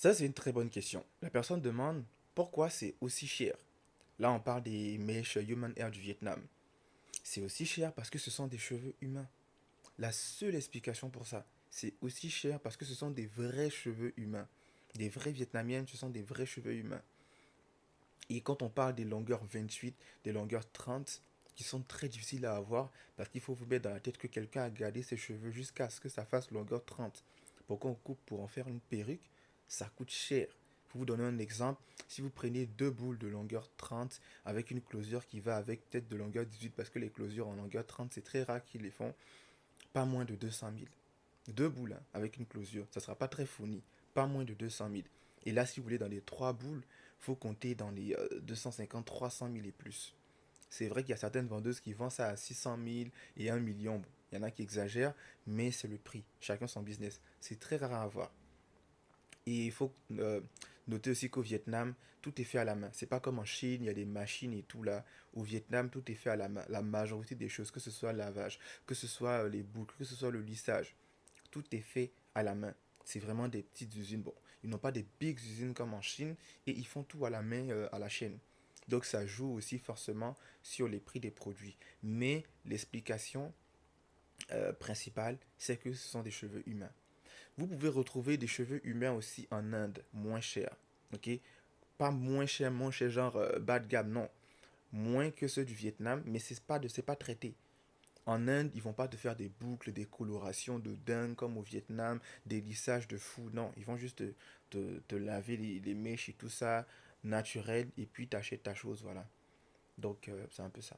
Ça, c'est une très bonne question. La personne demande pourquoi c'est aussi cher. Là, on parle des mèches Human Hair du Vietnam. C'est aussi cher parce que ce sont des cheveux humains. La seule explication pour ça, c'est aussi cher parce que ce sont des vrais cheveux humains. Des vraies vietnamiennes, ce sont des vrais cheveux humains. Et quand on parle des longueurs 28, des longueurs 30, qui sont très difficiles à avoir, parce qu'il faut vous mettre dans la tête que quelqu'un a gardé ses cheveux jusqu'à ce que ça fasse longueur 30. Pour qu'on coupe pour en faire une perruque, ça coûte cher. Pour vous donner un exemple, si vous prenez deux boules de longueur 30 avec une closure qui va avec peut-être de longueur 18, parce que les closures en longueur 30, c'est très rare qu'ils les font, pas moins de 200 000. Deux boules hein, avec une closure, ça ne sera pas très fourni, pas moins de 200 000. Et là, si vous voulez dans les trois boules, il faut compter dans les 250, 300 000 et plus. C'est vrai qu'il y a certaines vendeuses qui vendent ça à 600 000 et 1 million. Bon, il y en a qui exagèrent, mais c'est le prix. Chacun son business. C'est très rare à avoir. Et il faut noter aussi qu'au Vietnam, tout est fait à la main. C'est pas comme en Chine, il y a des machines et tout là. Au Vietnam, tout est fait à la main. La majorité des choses, que ce soit le lavage, que ce soit les boucles, que ce soit le lissage, tout est fait à la main. C'est vraiment des petites usines. Bon, ils n'ont pas des big usines comme en Chine et ils font tout à la main à la chaîne. Donc ça joue aussi forcément sur les prix des produits. Mais l'explication principale, c'est que ce sont des cheveux humains. Vous pouvez retrouver des cheveux humains aussi en Inde, moins chers. Ok? Pas moins cher genre bas de gamme, non. Moins que ceux du Vietnam, mais c'est pas traité. En Inde, ils vont pas te faire des boucles, des colorations de dingue comme au Vietnam, des lissages de fou. Non, ils vont juste te laver les mèches et tout ça naturel et puis t'achètes ta chose, voilà. Donc c'est un peu ça.